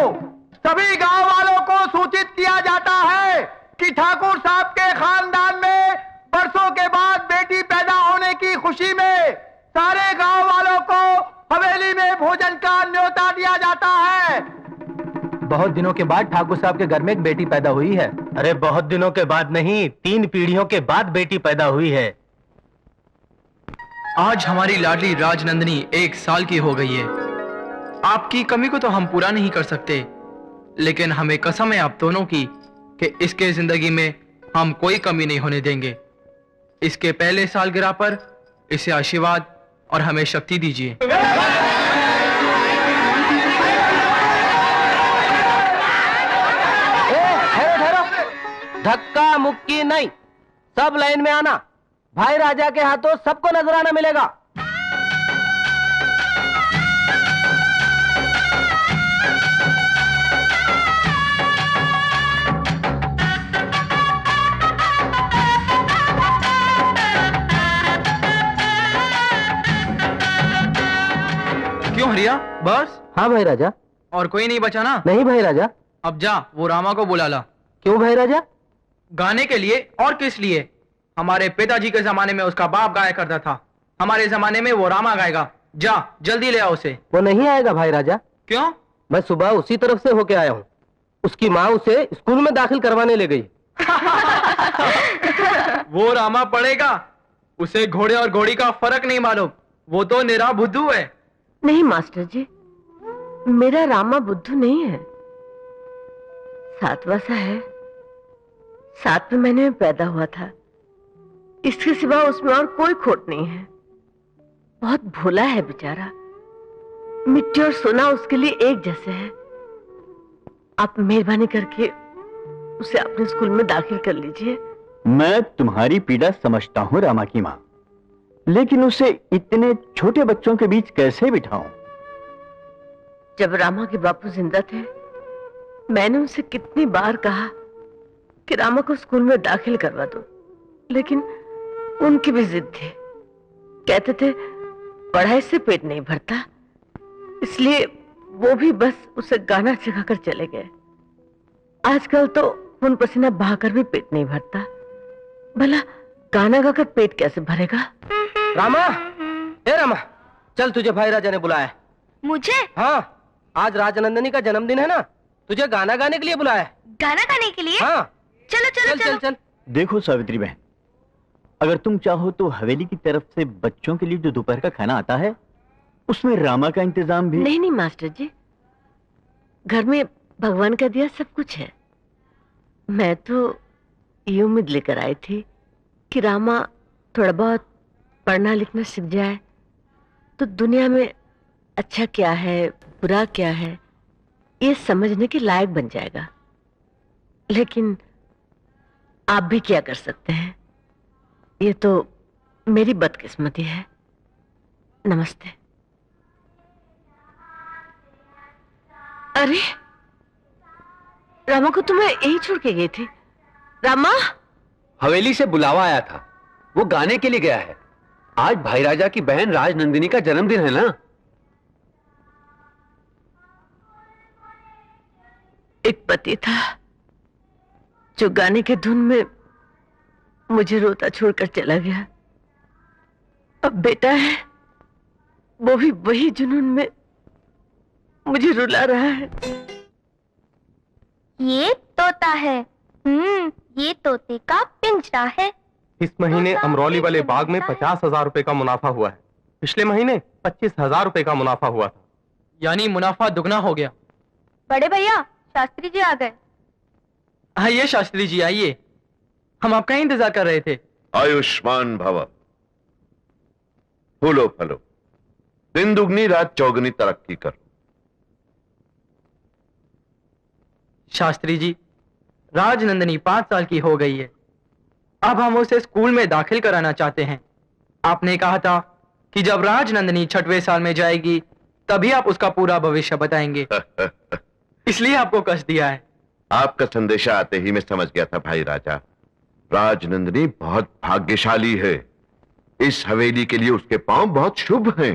सभी गांव वालों को सूचित किया जाता है कि ठाकुर साहब के खानदान में बरसों के बाद बेटी पैदा होने की खुशी में सारे गांव वालों को हवेली में भोजन का न्योता दिया जाता है। बहुत दिनों के बाद ठाकुर साहब के घर में एक बेटी पैदा हुई है। अरे बहुत दिनों के बाद नहीं, 3 पीढ़ियों के बाद बेटी पैदा हुई है। आज हमारी लाडली राजनंदिनी 1 साल की हो गई है। आपकी कमी को तो हम पूरा नहीं कर सकते, लेकिन हमें कसम है आप दोनों की कि इसके जिंदगी में हम कोई कमी नहीं होने देंगे। इसके पहले सालगिरह पर इसे आशीर्वाद और हमें शक्ति दीजिए। धक्का मुक्की नहीं, सब लाइन में आना। भाई राजा के हाथों सबको नजराना मिलेगा। क्यों हरिया, बस? हाँ भाई राजा। और कोई नहीं बचा ना? नहीं भाई राजा। अब जा, वो रामा को बुला ला। क्यों भाई राजा? गाने के लिए और किस लिए? हमारे पिताजी के जमाने में उसका बाप गाया करता था, हमारे जमाने में वो रामा गाएगा। जा जल्दी ले आओ उसे। वो नहीं आएगा भाई राजा। क्यों? मैं सुबह उसी तरफ से होके आया हूँ। उसकी माँ उसे स्कूल में दाखिल करवाने ले गई। वो रामा पढ़ेगा, उसे घोड़े और घोड़ी का फर्क नहीं मालूम। वो तो निरा बुद्धू है। नहीं मास्टर जी, मेरा रामा बुद्धू नहीं है, सातवां सा है। 7वें महीने में पैदा हुआ था। इसके सिवा उसमें और कोई खोट नहीं है। बहुत भोला है बेचारा। मिट्टी और सोना उसके लिए एक जैसे है। आप मेहरबानी करके उसे अपने स्कूल में दाखिल कर लीजिए। मैं तुम्हारी पीड़ा समझता हूँ रामा की माँ, लेकिन उसे इतने छोटे बच्चों के बीच कैसे बिठाऊं? जब रामा के बापू जिंदा थे, मैंने उनसे कितनी बार कहा कि रामा को स्कूल में दाखिल करवा दो, लेकिन उनकी भी जिद थी। कहते थे पढ़ाई से पेट नहीं भरता, इसलिए वो भी बस उसे गाना सिखाकर चले गए। आजकल तो खून पसीना बहाकर भी पेट नहीं भरता, भला गाना गाकर पेट कैसे भरेगा? रामा, ए रामा, चल तुझे भाई राजा ने बुलाया है। मुझे? हाँ, आज राजनंदिनी का जन्मदिन है ना, तुझे गाना गाने के लिए बुलाया है। गाना गाने के लिए? हाँ। चलो चलो चल, चल, चल। देखो सावित्री बहन, अगर तुम चाहो तो हवेली की तरफ से बच्चों के लिए जो दोपहर का खाना आता है उसमें रामा का इंतजाम भी। नहीं नहीं मास्टर जी, घर में भगवान का दिया सब कुछ है। मैं तो ये उम्मीद लेकर आई थी कि रामा थोड़ा बहुत पढ़ना लिखना सीख जाए तो दुनिया में अच्छा क्या है बुरा क्या है ये समझने के लायक बन जाएगा। लेकिन आप भी क्या कर सकते हैं, ये तो मेरी बदकिस्मती है। नमस्ते। अरे रामा को तो मैं यही छोड़ के गई थी। रामा? हवेली से बुलावा आया था, वो गाने के लिए गया है। आज भाई राजा की बहन राजनंदिनी का जन्मदिन है ना। एक पति था जो गाने के धुन में मुझे रोता छोड़कर चला गया। अब बेटा है, वो भी वही जुनून में मुझे रुला रहा है। ये तोता है। ये तोते का पिंजरा है। इस महीने अमरौली वाले बाग में 50,000 रुपए का मुनाफा हुआ है। पिछले महीने 25,000 रुपए का मुनाफा हुआ था। यानी मुनाफा दुगना हो गया। बड़े भैया, शास्त्री जी आ गए। आइए शास्त्री जी आइए, हम आपका ही इंतजार कर रहे थे। आयुष्मान भव। फूलो फलो, दिन दुगनी रात चौगनी तरक्की करो। शास्त्री जी, राजनंदिनी 5 साल की हो गई है। अब हम उसे स्कूल में दाखिल कराना चाहते हैं। आपने कहा था कि जब राजनंदिनी 6वें साल में जाएगी तभी आप उसका पूरा भविष्य बताएंगे। इसलिए आपको कष्ट दिया है। आपका संदेशा आते ही मैं समझ गया था भाई राजा। राजनंदिनी बहुत भाग्यशाली है। इस हवेली के लिए उसके पांव बहुत शुभ हैं।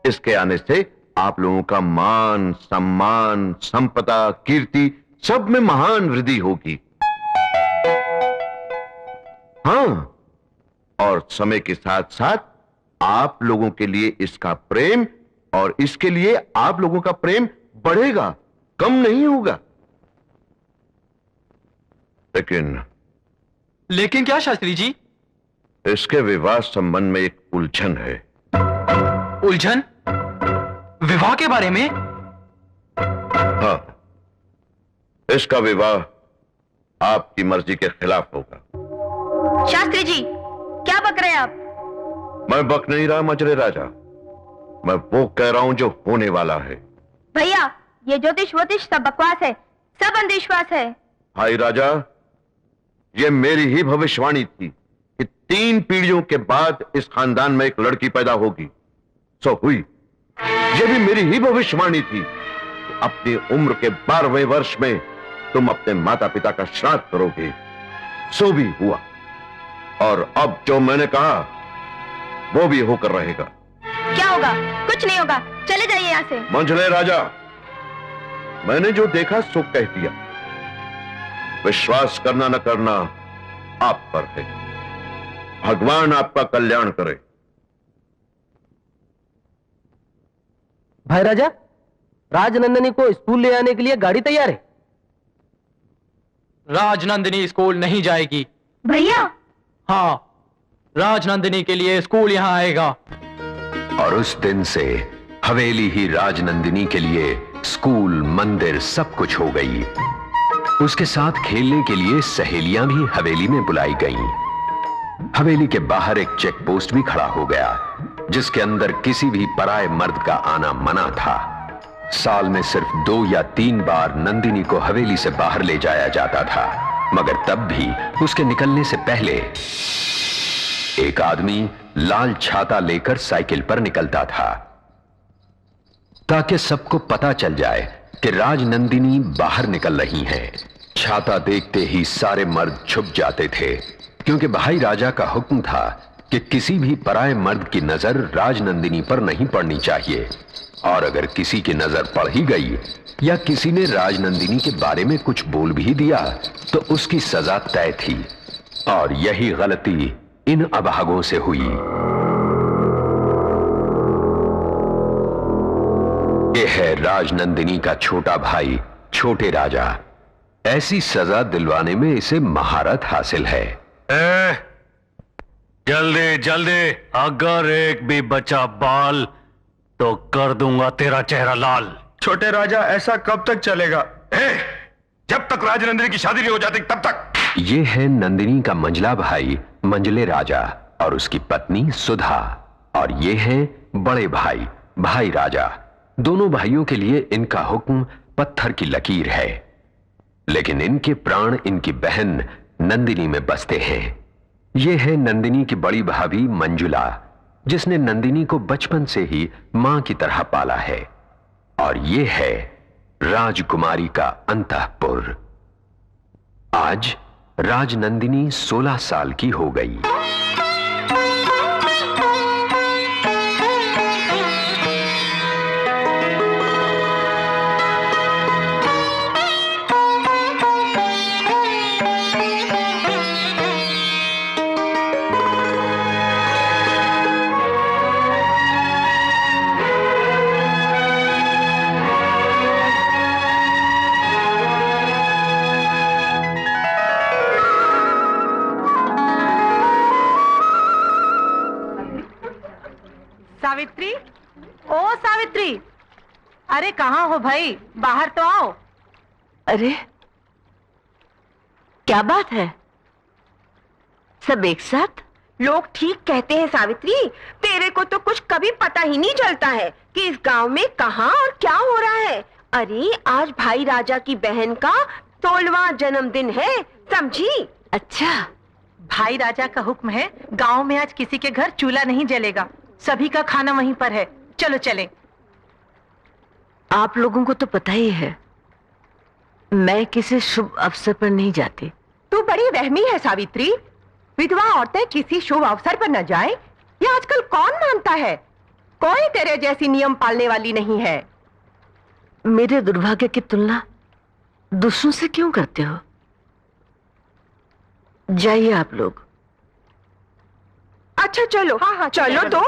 इसके आने से आप लोगों का मान, सम्मान, संपदा, कीर्ति सब में महान वृद्धि होगी। हाँ, और समय के साथ साथ आप लोगों के लिए इसका प्रेम और इसके लिए आप लोगों का प्रेम बढ़ेगा, कम नहीं होगा। लेकिन क्या शास्त्री जी? इसके विवाह संबंध में एक उलझन है। उलझन? विवाह के बारे में? हाँ, इसका विवाह आपकी मर्जी के खिलाफ होगा। शास्त्री जी, क्या बक रहे हैं आप? मैं बक नहीं रहा मजरे राजा, मैं वो कह रहा हूं जो होने वाला है। भैया, ये ज्योतिष वोतिष सब बकवास है, सब अंधविश्वास है। भाई राजा, ये मेरी ही भविष्यवाणी थी कि 3 पीढ़ियों के बाद इस खानदान में एक लड़की पैदा होगी। सो हुई। ये भी मेरी ही भविष्यवाणी थी। अपनी उम्र के 12वें वर्ष में तुम अपने माता पिता का श्राद्ध करोगे। सो भी हुआ, और अब जो मैंने कहा वो भी होकर रहेगा। क्या होगा? कुछ नहीं होगा, चले जाइए यहाँ से। मंझले राजा, मैंने जो देखा सो कह दिया। विश्वास करना न करना आप पर है। भगवान आपका कल्याण करे। भाई राजा, राजनंदिनी को स्कूल ले आने के लिए गाड़ी तैयार है। राजनंदिनी स्कूल नहीं जाएगी। भैया? हाँ, राजनंदिनी के लिए स्कूल यहां आएगा। और उस दिन से हवेली ही राजनंदिनी के लिए स्कूल, मंदिर सब कुछ हो गई। उसके साथ खेलने के लिए सहेलियां भी हवेली में बुलाई गईं। हवेली के बाहर एक चेक पोस्ट भी खड़ा हो गया, जिसके अंदर किसी भी पराये मर्द का आना मना था। साल में सिर्फ 2 या 3 बार नंदिनी को हवेली से बाहर ले जाया जाता था, मगर तब भी उसके निकलने से पहले एक आदमी लाल छाता लेकर साइकिल पर निकलता था, ताकि सबको पता चल जाए कि राजनंदिनी बाहर निकल रही हैं। छाता देखते ही सारे मर्द छुप जाते थे, क्योंकि भाई राजा का हुक्म था कि किसी भी पराये मर्द की नजर राजनंदिनी पर नहीं पड़नी चाहिए, और अगर किसी की नजर पड़ ही गई या किसी ने राजनंदिनी के बारे में कुछ बोल भी दिया तो उसकी सजा तय थी। और यही गलती इन अभागों से हुई। यह है राजनंदिनी का छोटा भाई छोटे राजा। ऐसी सजा दिलवाने में इसे महारत हासिल है। जल्दी जल्दी, अगर एक भी बचा बाल तो कर दूंगा तेरा चेहरा लाल। छोटे राजा, ऐसा कब तक चलेगा? जब तक राजनंदिनी की शादी नहीं हो जाती तब तक। ये है नंदिनी का मंझला भाई मंझले राजा और उसकी पत्नी सुधा, और ये है बड़े भाई भाई राजा। दोनों भाइयों के लिए इनका हुक्म पत्थर की लकीर है, लेकिन इनके प्राण इनकी बहन नंदिनी में बसते हैं। ये है नंदिनी की बड़ी भाभी मंजुला, जिसने नंदिनी को बचपन से ही मां की तरह पाला है। और ये है राजकुमारी का अंतःपुर। आज राजनंदिनी 16 साल की हो गई। सावित्री, ओ सावित्री, अरे कहाँ हो भाई, बाहर तो आओ। अरे क्या बात है, सब एक साथ? लोग ठीक कहते हैं सावित्री, तेरे को तो कुछ कभी पता ही नहीं चलता है कि इस गांव में कहाँ और क्या हो रहा है। अरे आज भाई राजा की बहन का 16वां जन्मदिन है, समझी? अच्छा, भाई राजा का हुक्म है, गांव में आज किसी के घर चूल्हा नहीं जलेगा, सभी का खाना वहीं पर है। चलो चलें। आप लोगों को तो पता ही है, मैं किसी शुभ अवसर पर नहीं जाती। तू बड़ी रहमी है सावित्री, विधवा औरतें किसी शुभ अवसर पर न जाएं, ये आजकल कौन मानता है? कोई तेरे जैसी नियम पालने वाली नहीं है। मेरे दुर्भाग्य की तुलना दूसरों से क्यों करते हो? जाइए आप लोग। अच्छा चलो। हाँ, चलो तो।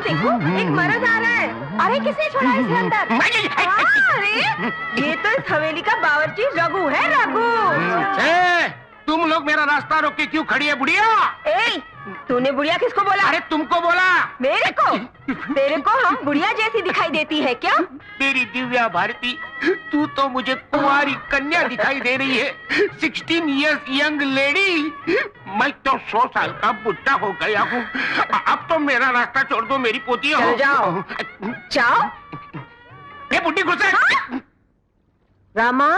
देखो एक मर्द आ रहा है। अरे किसने छोड़ा इसे अंदर? अरे ये तो इस हवेली का बावर्ची रघु है, रघु। तुम लोग मेरा रास्ता रोक के क्यों खड़ी है बुढ़िया? ए, तूने बुढ़िया किसको बोला? अरे तुमको बोला। मेरे को? तेरे को हम बुढ़िया जैसी दिखाई देती है क्या? मेरी दिव्या भारती, तू तो मुझे कुंवारी कन्या दिखाई दे रही है। 16 इयर्स यंग लेडी। मैं तो 100 साल का बुढ़ा हो गया हूँ। अब तो मेरा रास्ता छोड़ दो मेरी पोती हो। चलो जाओ। जाओ। ये बुढ़ी गुस्सा। रामा,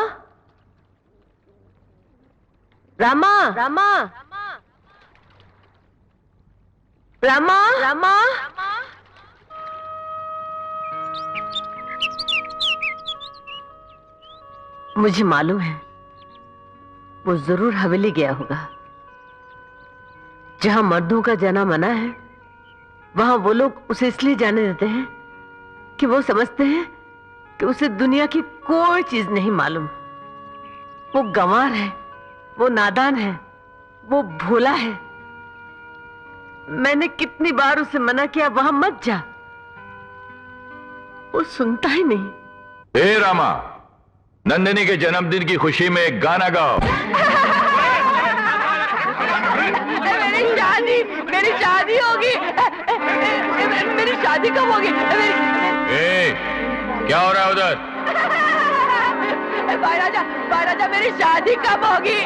रामा, रामा, रामा, रामा। मुझे मालूम है वो जरूर हवेली गया होगा। जहां मर्दों का जाना मना है, वहां वो लोग उसे इसलिए जाने देते हैं कि वो समझते हैं कि उसे दुनिया की कोई चीज नहीं मालूम। वो गंवार है, वो नादान है, वो भोला है। मैंने कितनी बार उसे मना किया वहां मत जा, वो सुनता ही नहीं। हे रामा, नंदिनी के जन्मदिन की खुशी में एक गाना गाओ। मेरी शादी होगी। मेरी शादी कब होगी? क्या हो रहा है उधर? महाराजा मेरी शादी कब होगी?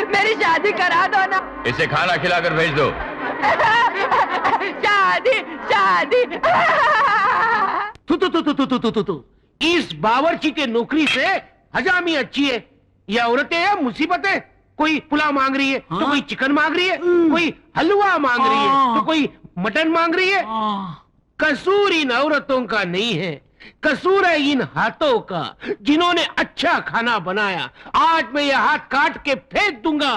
मेरी शादी करा दो ना। इसे खाना खिलाकर भेज दो। शादी शादी। तू इस बावर्ची के नौकरी से हजामी अच्छी है। ये औरतें हैं मुसीबतें। कोई पुलाव मांग रही है तो कोई चिकन मांग रही है, कोई हलवा मांग रही है तो कोई मटन मांग रही है। कसूर इन औरतों का नहीं है, कसूर है इन हाथों का जिन्होंने अच्छा खाना बनाया। आज मैं ये हाथ काट के फेंक दूंगा